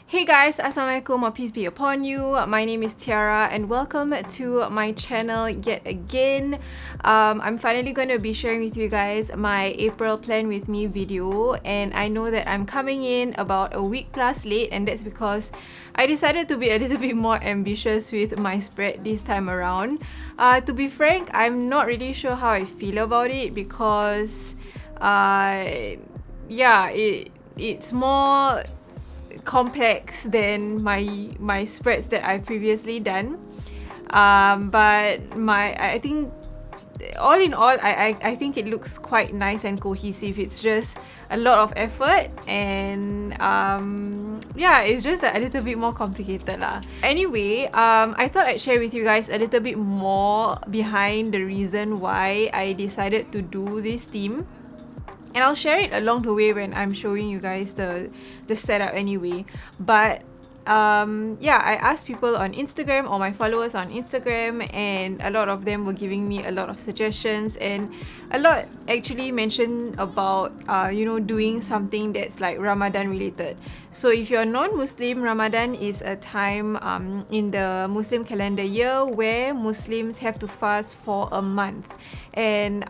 Hey guys, Assalamualaikum or peace be upon you. My name is Tiara and welcome to my channel yet again. I'm finally going to be sharing with you guys my April plan with me video, and I know that I'm coming in about a week plus late, and that's because I decided to be a little bit more ambitious with my spread this time around. To be frank, I'm not really sure how I feel about it because it's more complex than my spreads that I've previously done. But I think all in all, I think it looks quite nice and cohesive. It's just a lot of effort, and it's just a little bit more complicated lah. Anyway, I thought I'd share with you guys a little bit more behind the reason why I decided to do this theme. And I'll share it along the way when I'm showing you guys the setup anyway. But I asked people on Instagram, or my followers on Instagram, and a lot of them were giving me a lot of suggestions, and a lot actually mentioned about doing something that's like Ramadan related. So if you're non-Muslim, Ramadan is a time in the Muslim calendar year where Muslims have to fast for a month. And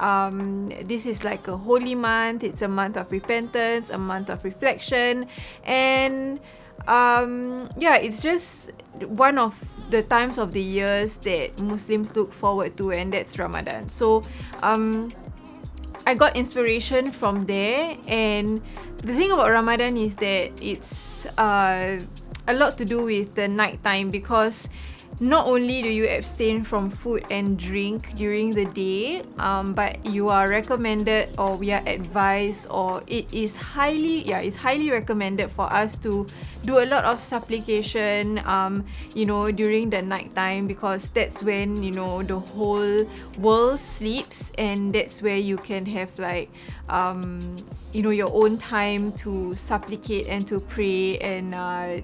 this is like a holy month. It's a month of repentance, a month of reflection, and it's just one of the times of the years that Muslims look forward to, and that's Ramadan. So I got inspiration from there, and the thing about Ramadan is that it's a lot to do with the night time, because not only do you abstain from food and drink during the day, but you are recommended, or we are advised, or it's highly recommended for us to do a lot of supplication during the night time, because that's when the whole world sleeps, and that's where you can have like your own time to supplicate and to pray, and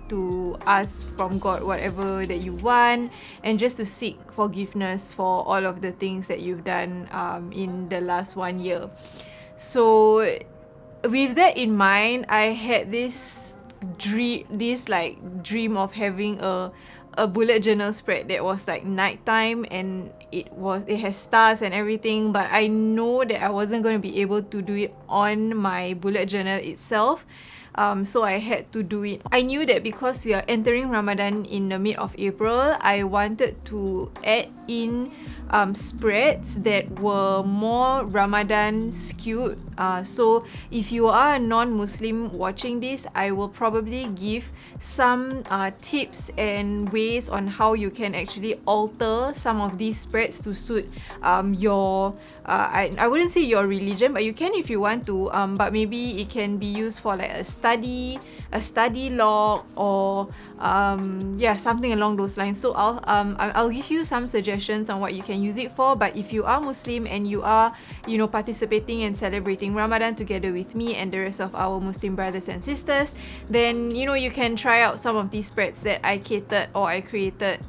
to ask from God whatever that you want, and just to seek forgiveness for all of the things that you've done in the last 1 year. So with that in mind, I had this dream of having a bullet journal spread that was like nighttime, and it has stars and everything, but I know that I wasn't going to be able to do it on my bullet journal itself. So I had to do it. I knew that because we are entering Ramadan in the mid of April, I wanted to add in spreads that were more Ramadan skewed. So if you are a non-Muslim watching this, I will probably give some tips and ways on how you can actually alter some of these spreads to suit your I wouldn't say your religion, but you can if you want to, but maybe it can be used for like a study log, or something along those lines. So I'll give you some suggestions on what you can use it for. But if you are Muslim and you are participating and celebrating Ramadan together with me and the rest of our Muslim brothers and sisters, then you can try out some of these spreads that I created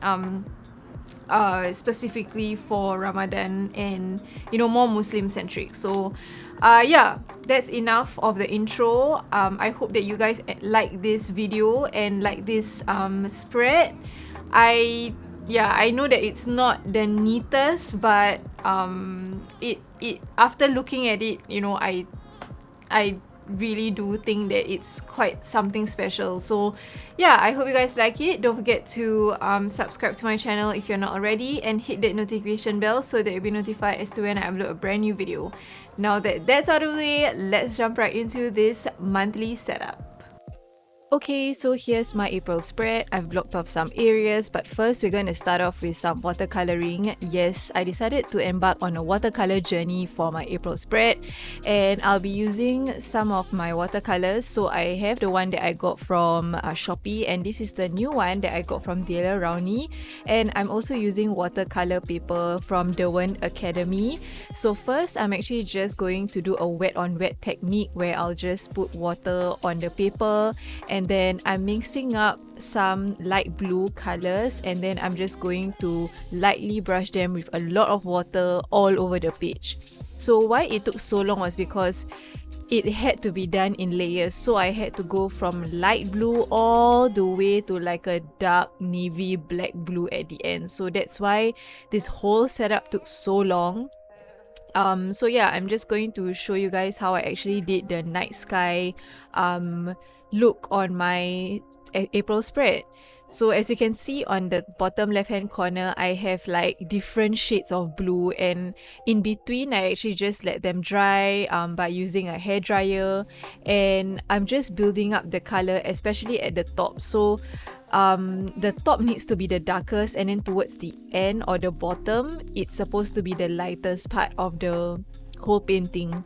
specifically for Ramadan, and more Muslim centric. So that's enough of the intro. I hope that you guys like this video and like this spread. I know that it's not the neatest, but it after looking at it, I really do think that it's quite something special. So I hope you guys like it. Don't forget to subscribe to my channel if you're not already, and hit that notification bell so that you'll be notified as to when I upload a brand new video. Now that that's out of the way, let's jump right into this monthly setup. Okay, so here's my April spread. I've blocked off some areas, but first we're going to start off with some watercoloring. Yes, I decided to embark on a watercolor journey for my April spread, and I'll be using some of my watercolors. So I have the one that I got from Shopee, and this is the new one that I got from Daler-Rowney, and I'm also using watercolor paper from Derwent Academy. So first, I'm actually just going to do a wet on wet technique where I'll just put water on the paper, and then I'm mixing up some light blue colors, and then I'm just going to lightly brush them with a lot of water all over the page. So why it took so long was because it had to be done in layers. So I had to go from light blue all the way to like a dark navy black blue at the end. So that's why this whole setup took so long. So yeah, I'm just going to show you guys how I actually did the night sky look on my April spread. So as you can see on the bottom left hand corner, I have like different shades of blue, and in between I actually just let them dry by using a hairdryer, and I'm just building up the color, especially at the top. So the top needs to be the darkest, and then towards the end or the bottom, it's supposed to be the lightest part of the whole painting.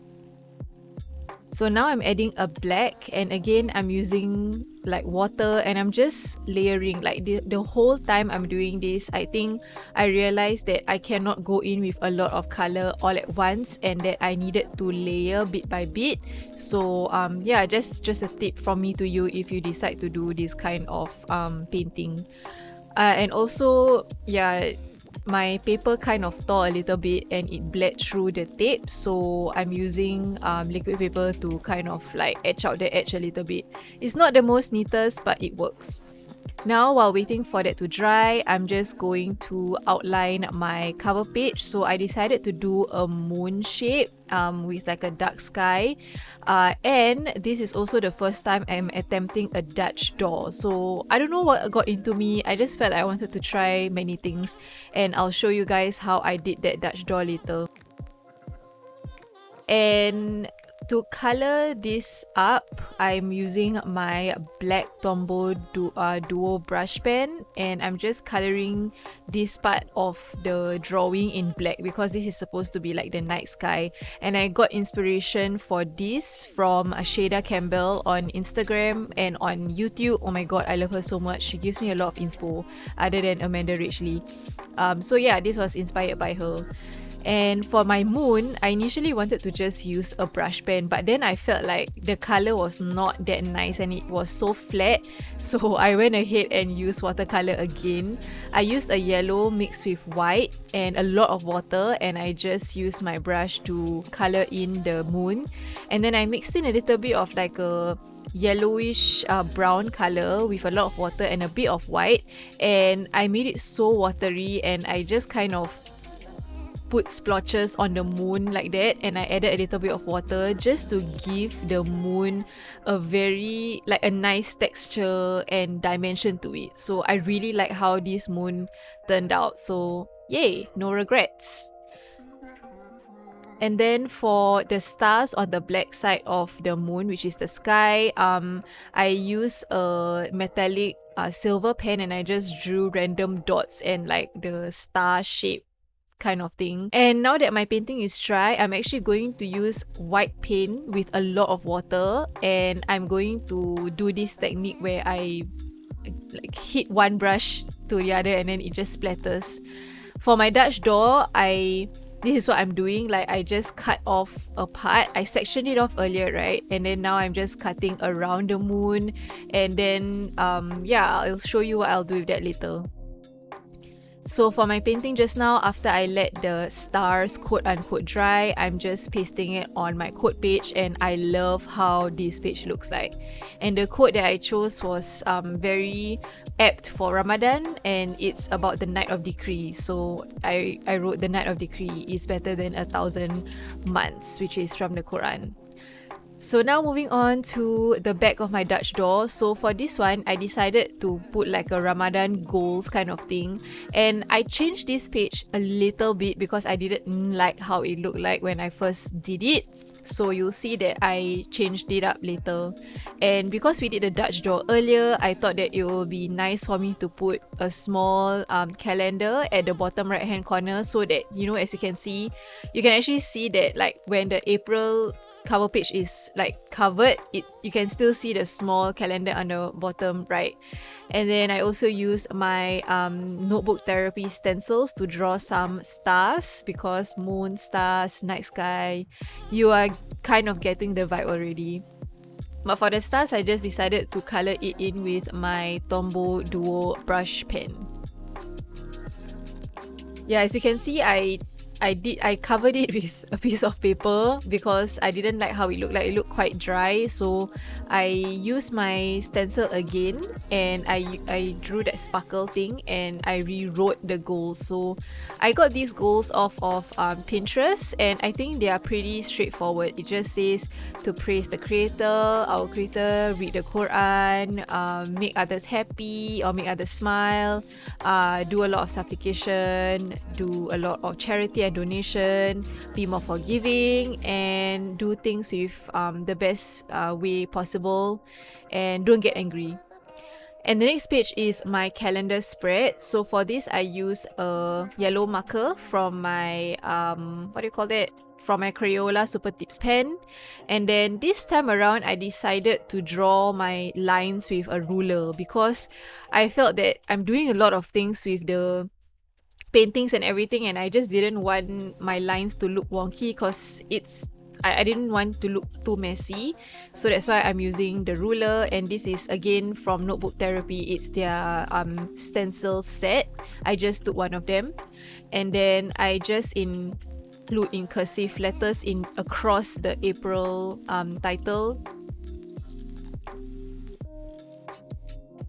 So now I'm adding a black, and again I'm using like water, and I'm just layering. Like the whole time I'm doing this, I think I realized that I cannot go in with a lot of color all at once, and that I needed to layer bit by bit. So yeah, just a tip from me to you if you decide to do this kind of painting. And also, yeah, my paper kind of tore a little bit and it bled through the tape, so I'm using liquid paper to kind of like etch out the edge a little bit. It's not the most neatest, but it works. Now, while waiting for that to dry, I'm just going to outline my cover page. So I decided to do a moon shape with like a dark sky, and this is also the first time I'm attempting a Dutch door. So I don't know what got into me. I just felt I wanted to try many things, and I'll show you guys how I did that Dutch door later. And to color this up, I'm using my black Tombow Duo brush pen, and I'm just coloring this part of the drawing in black because this is supposed to be like the night sky. And I got inspiration for this from Shada Campbell on Instagram and on YouTube. Oh my god, I love her so much. She gives me a lot of inspo other than Amanda Richley. So yeah, this was inspired by her. And for my moon, I initially wanted to just use a brush pen, but then I felt like the color was not that nice and it was so flat, so I went ahead and used watercolor again. I used a yellow mixed with white and a lot of water, and I just used my brush to color in the moon. And then I mixed in a little bit of like a yellowish brown color with a lot of water and a bit of white, and I made it so watery, and I just kind of put splotches on the moon like that, and I added a little bit of water just to give the moon a very like a nice texture and dimension to it. So I really like how this moon turned out, so yay, no regrets. And then for the stars on the black side of the moon, which is the sky, I used a metallic silver pen, and I just drew random dots and like the star shape kind of thing. And now that my painting is dry, I'm actually going to use white paint with a lot of water, and I'm going to do this technique where I like hit one brush to the other and then it just splatters. For my Dutch door, this is what I'm doing. Like, I just cut off a part. I sectioned it off earlier, right? And then now I'm just cutting around the moon, and then yeah, I'll show you what I'll do with that later. So for my painting just now, after I let the stars quote unquote dry, I'm just pasting it on my quote page, and I love how this page looks like. And the quote that I chose was very apt for Ramadan, and it's about the night of decree. So I wrote the night of decree is better than 1,000 months, which is from the Quran. So now moving on to the back of my Dutch door. So for this one, I decided to put like a Ramadhan Goals kind of thing, and I changed this page a little bit because I didn't like how it looked like when I first did it. So you'll see that I changed it up later. And because we did the Dutch door earlier, I thought that it will be nice for me to put a small calendar at the bottom right hand corner, so that, you know, as you can see, you can actually see that like when the April cover page is like covered, you can still see the small calendar on the bottom right. And then I also used my notebook therapy stencils to draw some stars, because moon, stars, night sky, you are kind of getting the vibe already. But for the stars, I just decided to color it in with my Tombow Duo brush pen. Yeah, as you can see, I I covered it with a piece of paper because I didn't like how it looked like. It looked quite dry, so I used my stencil again and I drew that sparkle thing and I rewrote the goals. So I got these goals off of Pinterest, and I think they are pretty straightforward. It just says to praise the creator, our creator, read the Quran, make others happy or make others smile, do a lot of supplication, do a lot of charity and donation, be more forgiving, and do things with the best way possible, and don't get angry. And the next page is my calendar spread. So for this, I use a yellow marker from my from my Crayola Super Tips pen. And then this time around, I decided to draw my lines with a ruler because I felt that I'm doing a lot of things with the paintings and everything, and I just didn't want my lines to look wonky because I didn't want to look too messy. So that's why I'm using the ruler, and this is again from Notebook Therapy. It's their stencil set. I just took one of them, and then I just include in cursive letters across the April title.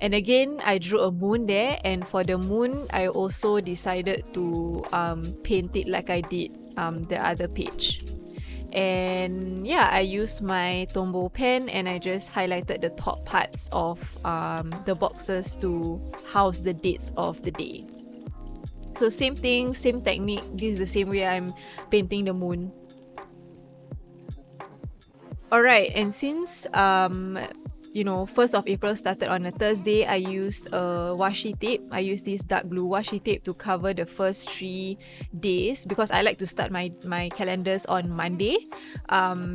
And again, I drew a moon there, and for the moon, I also decided to paint it like I did the other page. And yeah, I used my Tombow pen and I just highlighted the top parts of the boxes to house the dates of the day. So same thing, same technique. This is the same way I'm painting the moon. Alright, and since 1st of April started on a Thursday, I used a washi tape. I used this dark blue washi tape to cover the first 3 days because I like to start my calendars on Monday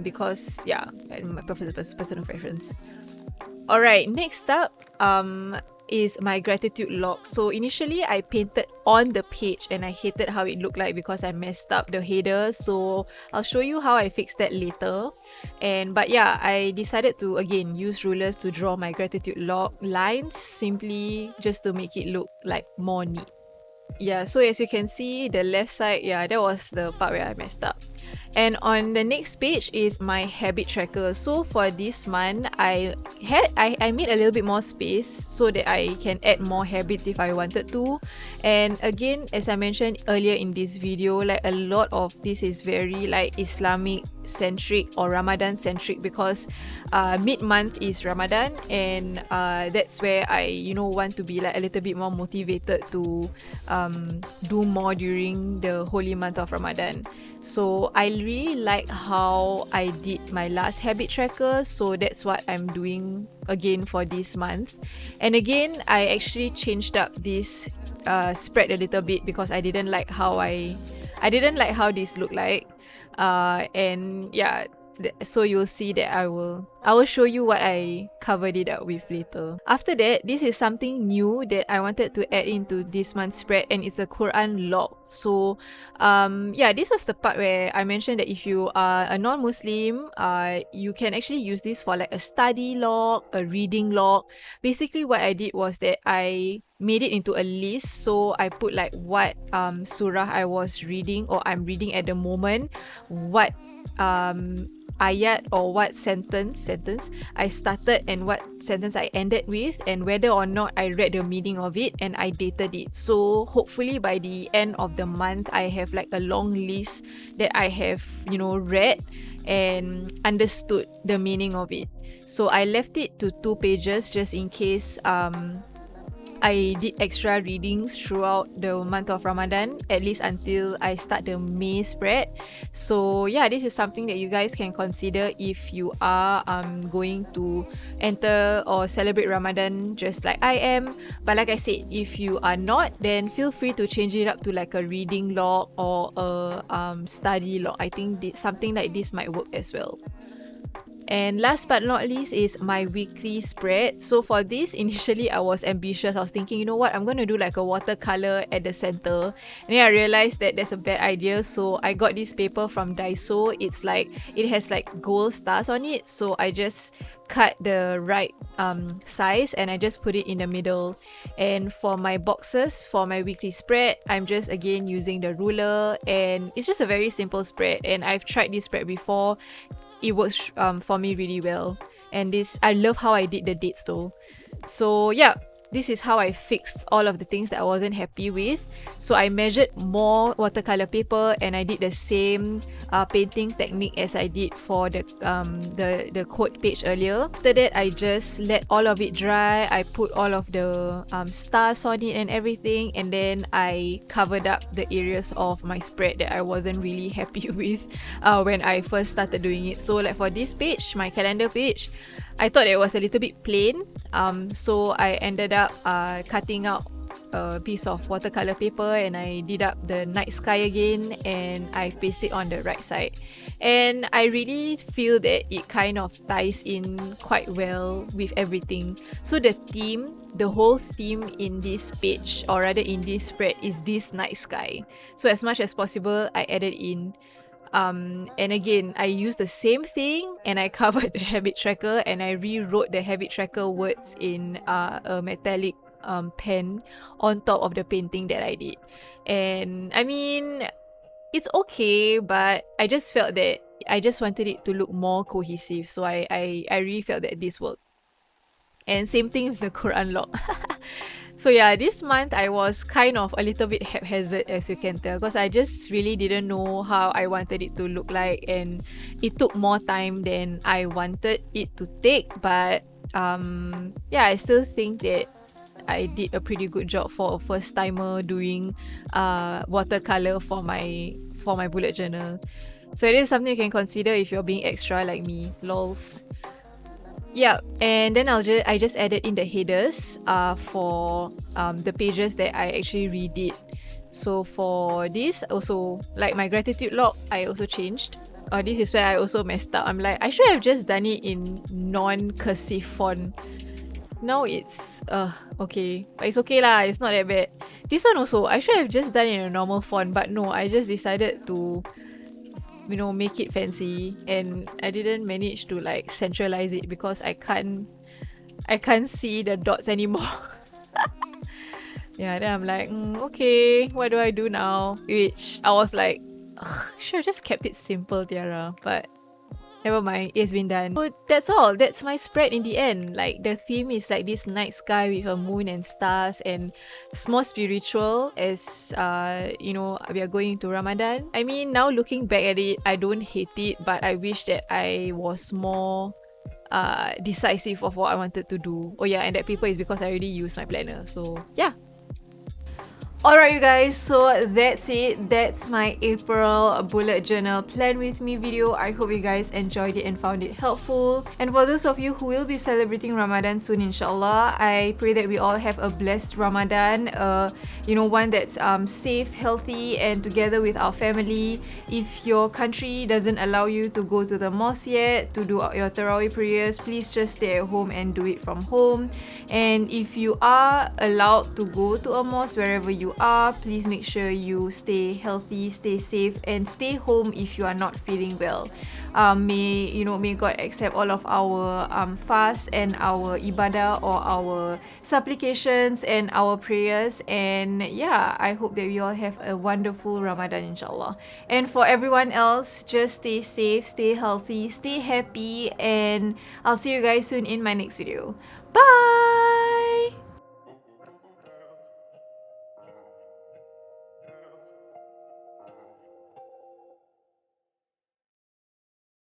because my personal preference. Alright, next up is my gratitude log. So initially I painted on the page and I hated how it looked like because I messed up the header, so I'll show you how I fixed that later. But yeah, I decided to again use rulers to draw my gratitude log lines, simply just to make it look like more neat. Yeah, so as you can see, the left side, that was the part where I messed up. And on the next page is my habit tracker. So for this month, I made a little bit more space so that I can add more habits if I wanted to. And again, as I mentioned earlier in this video, like a lot of this is very like Islamic centric or Ramadan centric because mid-month is Ramadan, and that's where I want to be like a little bit more motivated to do more during the holy month of Ramadan. So I really like how I did my last habit tracker, so that's what I'm doing again for this month. And again, I actually changed up this spread a little bit because I didn't like how this looked like. And yeah, so you'll see that I will show you what I covered it up with later. After that, this is something new that I wanted to add into this month's spread, and it's a Quran log. So this was the part where I mentioned that if you are a non-Muslim, you can actually use this for like a study log, a reading log. Basically what I did was that I made it into a list. So I put like what surah I was reading or I'm reading at the moment, what ayat or what sentence I started and what sentence I ended with, and whether or not I read the meaning of it, and I dated it. So hopefully by the end of the month, I have like a long list that I have read and understood the meaning of it. So I left it to 2 pages just in case I did extra readings throughout the month of Ramadan, at least until I start the May spread. So yeah, this is something that you guys can consider if you are going to enter or celebrate Ramadan just like I am. But like I said, if you are not, then feel free to change it up to like a reading log or a study log. I think something like this might work as well. And last but not least is my weekly spread. So for this, initially I was ambitious. I was thinking, you know what, I'm going to do like a watercolor at the center. And then I realized that that's a bad idea. So I got this paper from Daiso. It's like, it has like gold stars on it. So I just cut the right size and I just put it in the middle. And for my boxes, for my weekly spread, I'm just again using the ruler, and it's just a very simple spread. And I've tried this spread before. It works for me really well, and this, I love how I did the dates though. So yeah, this is how I fixed all of the things that I wasn't happy with. So I measured more watercolor paper, and I did the same painting technique as I did for the quote page earlier. After that, I just let all of it dry. I put all of the stars on it and everything, and then I covered up the areas of my spread that I wasn't really happy with when I first started doing it. So like for this page, my calendar page, I thought it was a little bit plain, so I ended up cutting out a piece of watercolor paper, and I did up the night sky again, and I pasted it on the right side. And I really feel that it kind of ties in quite well with everything. So the theme, the whole theme in this page, or rather in this spread, is this night sky. So as much as possible, I added in. And again, I used the same thing, and I covered the habit tracker, and I rewrote the habit tracker words in a metallic pen on top of the painting that I did. And I mean, it's okay, but I just felt that I just wanted it to look more cohesive. So I really felt that this worked. And same thing with the Quran lock. So yeah, this month I was kind of a little bit haphazard, as you can tell, because I just really didn't know how I wanted it to look like, and it took more time than I wanted it to take. But yeah, I still think that I did a pretty good job for a first timer doing watercolor for my bullet journal. So it is something you can consider if you're being extra like me, lols. Yeah, and then I just added in the headers for the pages that I actually redid. So for this, also like my gratitude log, I also changed. This is where I also messed up. I'm like, I should have just done it in non-cursive font. Now it's okay, but it's okay lah, it's not that bad. This one also, I should have just done it in a normal font, but no, I just decided to, you know, make it fancy, and I didn't manage to like centralize it because I can't see the dots anymore. Yeah, then I'm like, okay, what do I do now? Which I was like, should have just kept it simple, Tiara, but never mind, it's been done. So that's all. That's my spread in the end. Like the theme is like this night sky with a moon and stars, and it's more spiritual as you know, we are going into Ramadan. I mean, now looking back at it, I don't hate it, but I wish that I was more decisive of what I wanted to do. Oh yeah, and that paper is because I already used my planner. So yeah. Alright you guys, so that's it. That's my April bullet journal plan with me video. I hope you guys enjoyed it and found it helpful. And for those of you who will be celebrating Ramadan soon, inshallah, I pray that we all have a blessed Ramadan. You know, one that's safe, healthy, and together with our family. If your country doesn't allow you to go to the mosque yet to do your Tarawih prayers, please just stay at home and do it from home. And if you are allowed to go to a mosque wherever you are, please make sure you stay healthy, stay safe, and stay home if you are not feeling well. May God accept all of our fast and our ibadah, or our supplications and our prayers. And yeah, I hope that we all have a wonderful Ramadan, inshallah. And for everyone else, just stay safe, stay healthy, stay happy, and I'll see you guys soon in my next video. Bye!